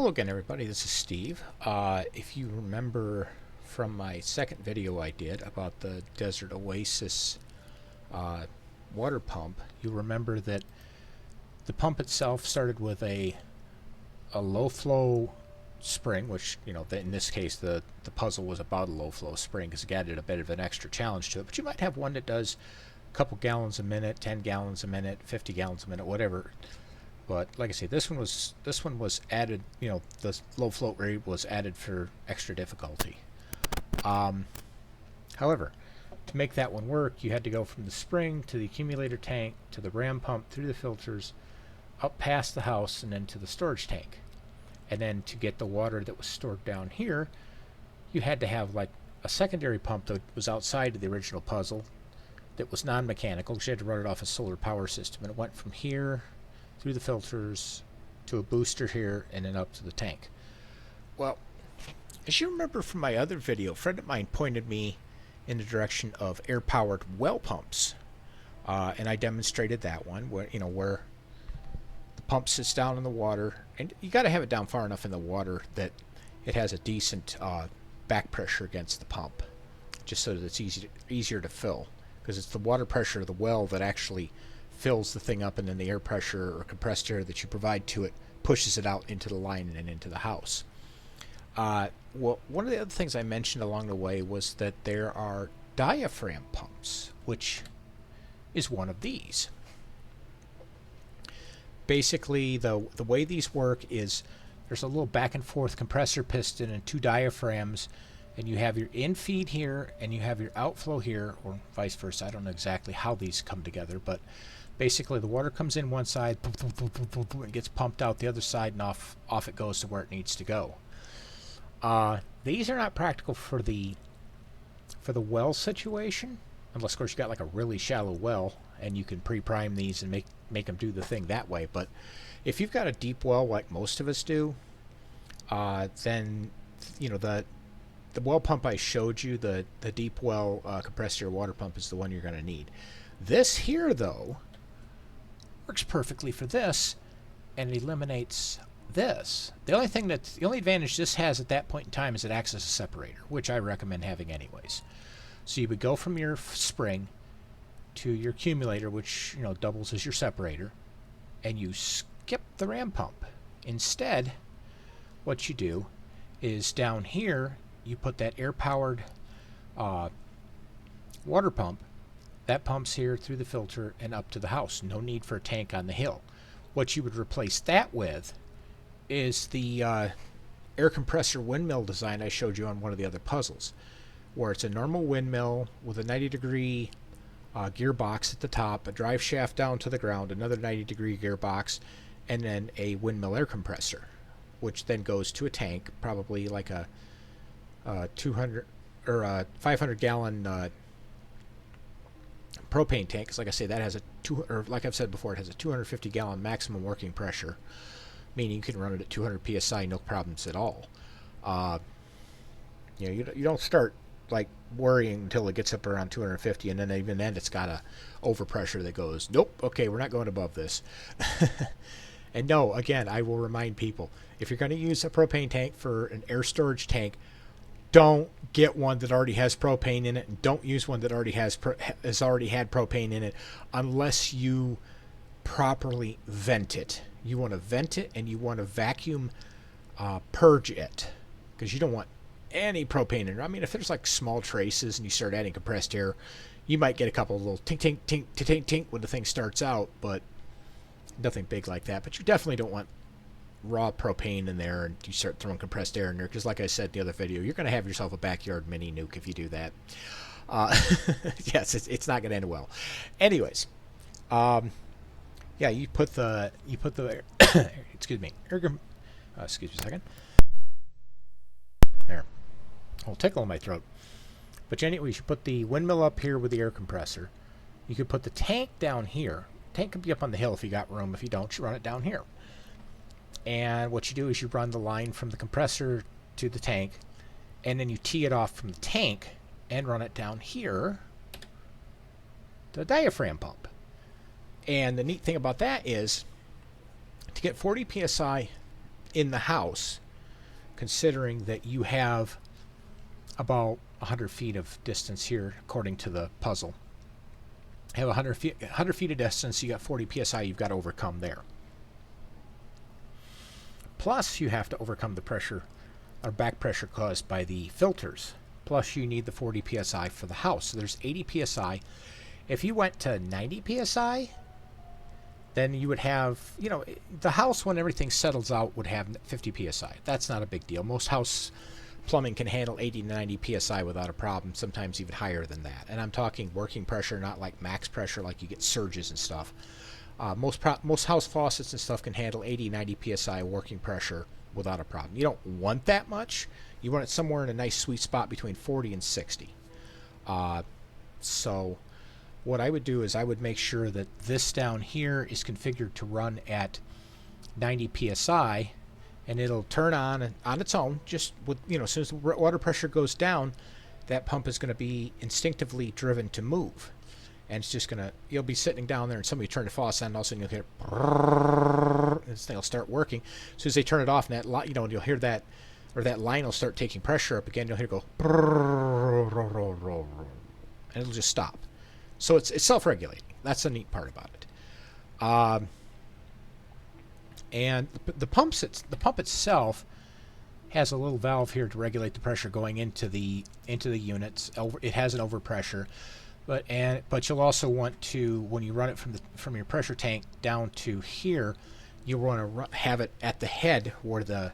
Hello again, everybody. This is Steve. If you remember from my second video I did about the Desert Oasis water pump, you remember that the pump itself started with a low flow spring, which, you know, in this case the puzzle was about a low flow spring because it added a bit of an extra challenge to it. But you might have one that does a couple gallons a minute, 10 gallons a minute, 50 gallons a minute, whatever. But like I say, this one was added. You know, the low float rate was added for extra difficulty. However, to make that one work, you had to go from the spring to the accumulator tank to the ram pump through the filters, up past the house, and then to the storage tank. And then to get the water that was stored down here, you had to have like a secondary pump that was outside of the original puzzle that was non-mechanical because you had to run it off a solar power system. And it went from here through the filters to a booster here and then up to the tank. Well, as you remember from my other video, a friend of mine pointed me in the direction of air-powered well pumps, and I demonstrated that one where the pump sits down in the water, and you got to have it down far enough in the water that it has a decent back pressure against the pump, just so that it's easier to fill, because it's the water pressure of the well that actually fills the thing up, and then the air pressure or compressed air that you provide to it pushes it out into the line and into the house. Well, one of the other things I mentioned along the way was that there are diaphragm pumps, which is one of these. Basically, the way these work is there's a little back and forth compressor piston and two diaphragms, and you have your infeed here and you have your outflow here, or vice versa. I don't know exactly how these come together, but basically the water comes in one side, and gets pumped out the other side, and off it goes to where it needs to go. These are not practical for the well situation, unless of course you got like a really shallow well and you can pre-prime these and make them do the thing that way. But if you've got a deep well like most of us do, then you know the well pump I showed you, the deep well compressed air water pump, is the one you're going to need. This here, though, works perfectly for this, and it eliminates this. The only advantage this has at that point in time is it acts as a separator, which I recommend having anyways. So you would go from your spring to your accumulator, which, you know, doubles as your separator, and you skip the ram pump. Instead, what you do is down here you put that air-powered water pump. That pumps here through the filter and up to the house. No need for a tank on the hill. What you would replace that with is the air compressor windmill design I showed you on one of the other puzzles, where it's a normal windmill with a 90-degree gearbox at the top, a drive shaft down to the ground, another 90-degree gearbox, and then a windmill air compressor, which then goes to a tank, probably like a 200 or a 500-gallon propane tank. Because like I say, that has like I've said before, it has a 250-gallon maximum working pressure, meaning you can run it at 200 psi, no problems at all. You don't start like worrying until it gets up around 250, and then even then it's got a overpressure that goes, nope, okay, we're not going above this. And no, again, I will remind people, if you're going to use a propane tank for an air storage tank, don't get one that already has propane in it, and don't use one that already has already had propane in it unless you properly vent it. You want to vent it, and you want to vacuum purge it, because you don't want any propane in it. I mean, if there's like small traces and you start adding compressed air, you might get a couple of little tink tink tink tink tink when the thing starts out, but nothing big like that. But you definitely don't want raw propane in there and you start throwing compressed air in there, because like I said in the other video, you're going to have yourself a backyard mini nuke if you do that. Yes, it's not going to end well. Anyways, yeah, you put the excuse me a second. There, a little tickle in my throat. But anyways, you put the windmill up here with the air compressor. You could put the tank down here. Tank could be up on the hill if you got room. If you don't, you run it down here. And what you do is you run the line from the compressor to the tank, and then you tee it off from the tank and run it down here to the diaphragm pump. And the neat thing about that is, to get 40 psi in the house, considering that you have about 100 feet of distance here, according to the puzzle. Have 100 feet of distance, you got 40 psi you've got to overcome there. Plus, you have to overcome the pressure or back pressure caused by the filters. Plus, you need the 40 psi for the house. So there's 80 psi. If you went to 90 psi, then you would have, you know, the house, when everything settles out, would have 50 psi. That's not a big deal. Most house plumbing can handle 80 to 90 psi without a problem, sometimes even higher than that. And I'm talking working pressure, not like max pressure, like you get surges and stuff. Most house faucets and stuff can handle 80, 90 psi working pressure without a problem. You don't want that much. You want it somewhere in a nice sweet spot between 40 and 60. So what I would do is I would make sure that this down here is configured to run at 90 psi, and it'll turn on its own. Just with, you know, as soon as the water pressure goes down, that pump is going to be instinctively driven to move. And it's just going to, you'll be sitting down there and somebody turn the faucet on, and all of a sudden you'll hear, and this thing will start working. As soon as they turn it off, and that, you know, you'll hear that, or that line will start taking pressure up again. You'll hear it go, and it'll just stop. So it's self-regulating. That's the neat part about it. And the pump itself has a little valve here to regulate the pressure going into the units. It has an overpressure, but you'll also want to, when you run it from your pressure tank down to here, you want to have it at the head where the,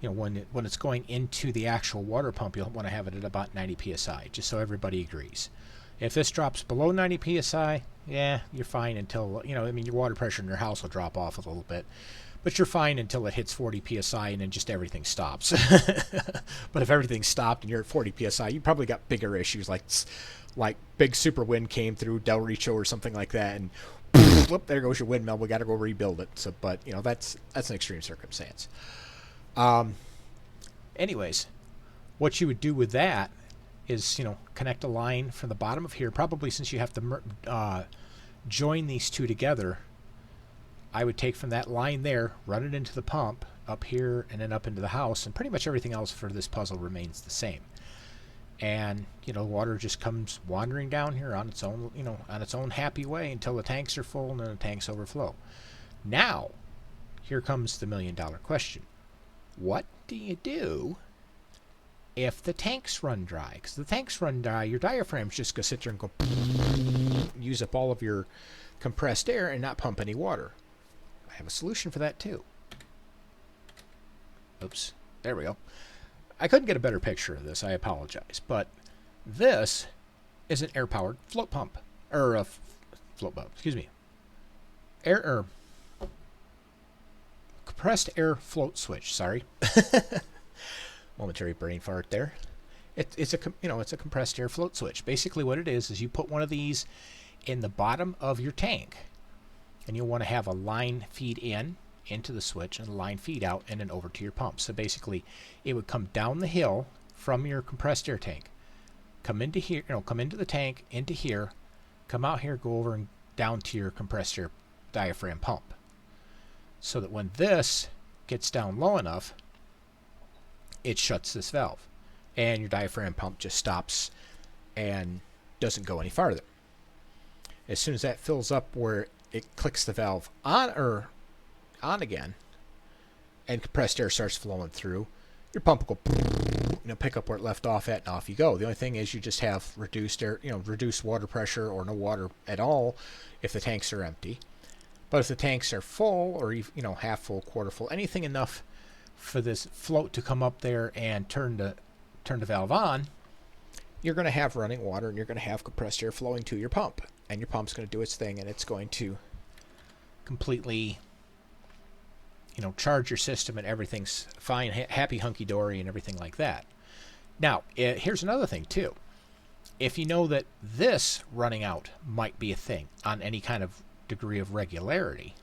you know, when it's going into the actual water pump, you'll want to have it at about 90 psi, just so everybody agrees. If this drops below 90 psi, yeah, you're fine until, you know, I mean, your water pressure in your house will drop off a little bit, but you're fine until it hits 40 psi, and then just everything stops. But if everything stopped and you're at 40 psi, you probably got bigger issues, like big super wind came through Del Richo or something like that, and whoop, there goes your windmill. We got to go rebuild it. So, but you know, that's an extreme circumstance. Anyways, what you would do with that is, you know, connect a line from the bottom of here. Probably, since you have to join these two together, I would take from that line there, run it into the pump up here, and then up into the house, and pretty much everything else for this puzzle remains the same. And, you know, water just comes wandering down here on its own, you know, on its own happy way until the tanks are full and then the tanks overflow. Now, here comes the million-dollar question. What do you do if the tanks run dry? Because the tanks run dry, your diaphragm's just going to sit there and go use up all of your compressed air and not pump any water. I have a solution for that too. Oops, there we go. I couldn't get a better picture of this, I apologize, but this is an air-powered float pump, or a float pump, excuse me. Compressed air float switch, sorry. Momentary brain fart there. It's a compressed air float switch. Basically what it is you put one of these in the bottom of your tank, and you'll want to have a line feed into the switch and a line feed out and then over to your pump. So basically it would come down the hill from your compressed air tank, come into here, come into the tank, into here, come out here, go over and down to your compressed air diaphragm pump. So that when this gets down low enough, it shuts this valve and your diaphragm pump just stops and doesn't go any farther. As soon as that fills up where it clicks the valve on again and compressed air starts flowing through, your pump will go, pick up where it left off at, and off you go. The only thing is you just have reduced air, reduced water pressure or no water at all if the tanks are empty. But if the tanks are full, or half full, quarter full, anything enough for this float to come up there and turn the valve on, you're going to have running water and you're going to have compressed air flowing to your pump, and your pump's going to do its thing, and it's going to completely charge your system, and everything's fine, happy hunky-dory, and everything like that. Now, here's another thing too. If you know that this running out might be a thing on any kind of degree of regularity,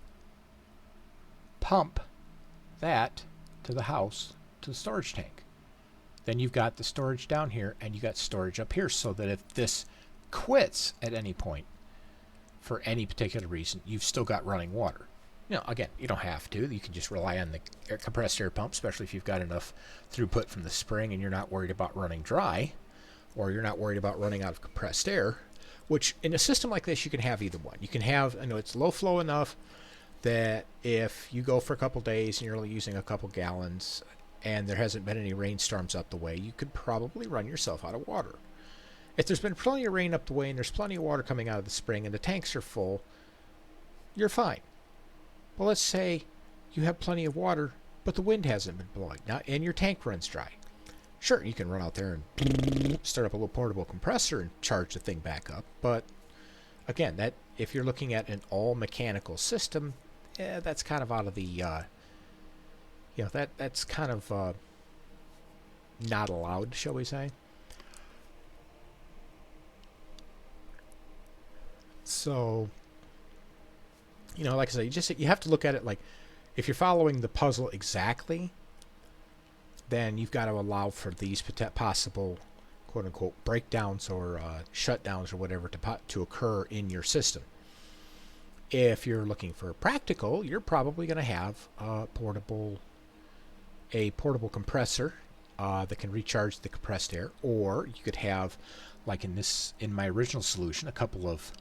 pump that to the house, to the storage tank. Then you've got the storage down here, and you got storage up here, so that if this quits at any point for any particular reason, you've still got running water. Again, you don't have to. You can just rely on the compressed air pump, especially if you've got enough throughput from the spring and you're not worried about running dry, or you're not worried about running out of compressed air, which in a system like this, you can have either one. You can have, it's low flow enough that if you go for a couple days and you're only using a couple gallons and there hasn't been any rainstorms up the way, you could probably run yourself out of water. If there's been plenty of rain up the way and there's plenty of water coming out of the spring and the tanks are full, you're fine. Well, let's say you have plenty of water, but the wind hasn't been blowing now, and your tank runs dry. Sure, you can run out there and start up a little portable compressor and charge the thing back up. But again, that if you're looking at an all-mechanical system, that's kind of out of the, that's kind of not allowed, shall we say. So, like I said, you have to look at it like, if you're following the puzzle exactly, then you've got to allow for these possible quote-unquote breakdowns or shutdowns or whatever to occur in your system. If you're looking for practical, you're probably going to have a portable compressor that can recharge the compressed air, or you could have, like in my original solution, a couple of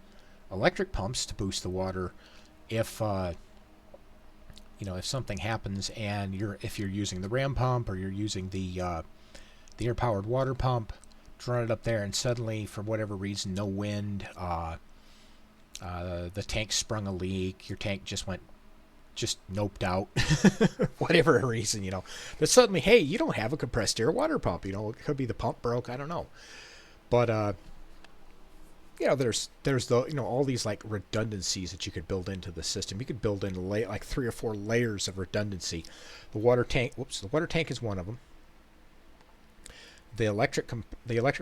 electric pumps to boost the water if something happens and if you're using the ram pump or you're using the air powered water pump to run it up there, and suddenly for whatever reason, no wind, the tank sprung a leak, your tank just noped out, whatever reason, but suddenly, hey, you don't have a compressed air water pump, it could be the pump broke, I don't know, but there's all these like redundancies that you could build into the system. You could build in like 3 or 4 layers of redundancy. The water tank is one of them. The electric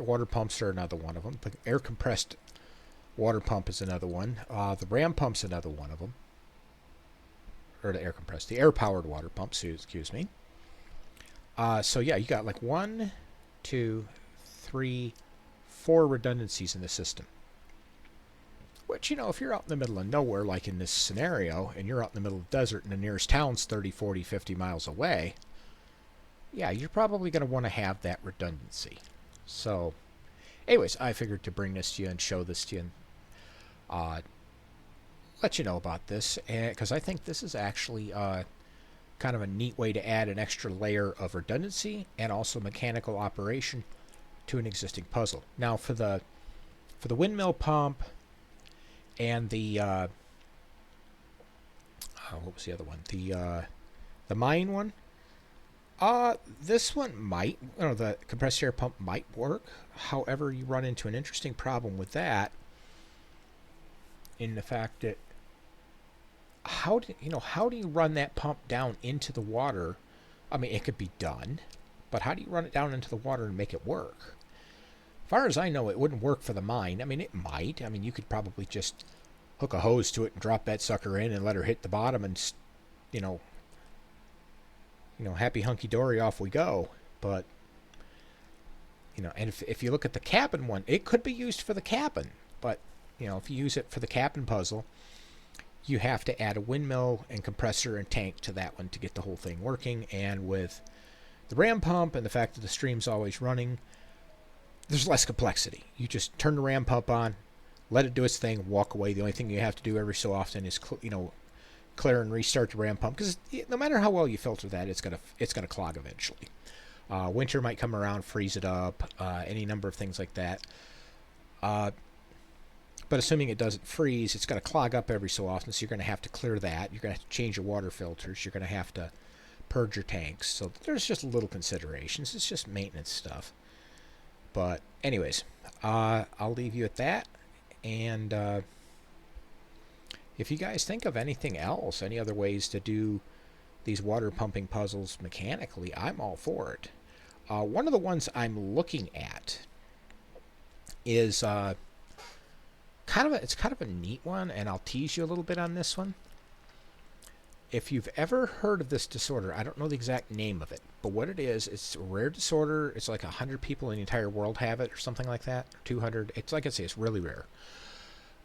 water pumps are another one of them. The air compressed water pump is another one. The ram pump's another one of them. Or the air powered water pump. Excuse me. So yeah, you got like 1, 2, 3, 4 redundancies in the system. Which, if you're out in the middle of nowhere, like in this scenario, and you're out in the middle of the desert and the nearest town's 30, 40, 50 miles away, yeah, you're probably going to want to have that redundancy. So, anyways, I figured to bring this to you and show this to you and let you know about this, because I think this is actually kind of a neat way to add an extra layer of redundancy and also mechanical operation to an existing puzzle. Now, for the windmill pump and the what was the other one? The mine one. This one might, the compressed air pump might work. However, you run into an interesting problem with that, in the fact that how do you run that pump down into the water? I mean, it could be done, but how do you run it down into the water and make it work? As far as I know, it wouldn't work for the mine. I mean, it might. I mean, you could probably just hook a hose to it and drop that sucker in and let her hit the bottom and, happy hunky-dory, off we go. But, and if you look at the cabin one, it could be used for the cabin. But, if you use it for the cabin puzzle, you have to add a windmill and compressor and tank to that one to get the whole thing working. And with the ram pump and the fact that the stream's always running, there's less complexity. You just turn the ram pump on, let it do its thing, walk away. The only thing you have to do every so often is clear and restart the ram pump, because no matter how well you filter that, it's gonna clog eventually. Winter might come around, freeze it up, any number of things like that. But assuming it doesn't freeze, it's going to clog up every so often, so you're going to have to clear that. You're going to have to change your water filters. You're going to have to purge your tanks. So there's just little considerations. It's just maintenance stuff. But anyways, I'll leave you at that. And if you guys think of anything else, any other ways to do these water pumping puzzles mechanically, I'm all for it. One of the ones I'm looking at is it's kind of a neat one, and I'll tease you a little bit on this one. If you've ever heard of this disorder, I don't know the exact name of it, but what it is, it's a rare disorder. It's like 100 people in the entire world have it, or something like that, or 200. It's like I say, it's really rare.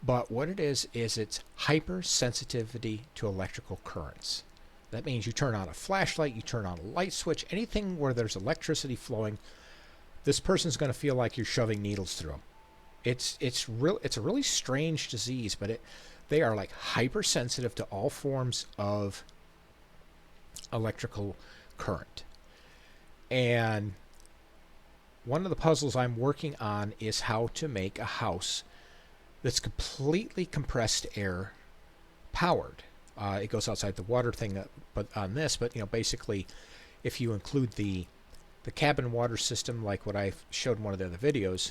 But what it is it's hypersensitivity to electrical currents. That means you turn on a flashlight, you turn on a light switch, anything where there's electricity flowing, this person's going to feel like you're shoving needles through them. It's a really strange disease, but they are like hypersensitive to all forms of electrical current. And one of the puzzles I'm working on is how to make a house that's completely compressed air powered. It goes outside the water thing, but on this, but basically, if you include the cabin water system, like what I showed in one of the other videos,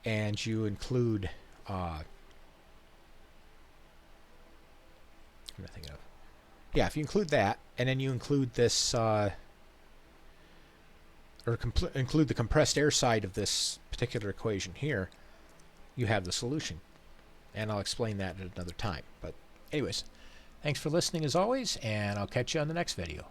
and you include, if you include that, and then you include this, include the compressed air side of this particular equation here, you have the solution. And I'll explain that at another time. But anyways, thanks for listening as always, and I'll catch you on the next video.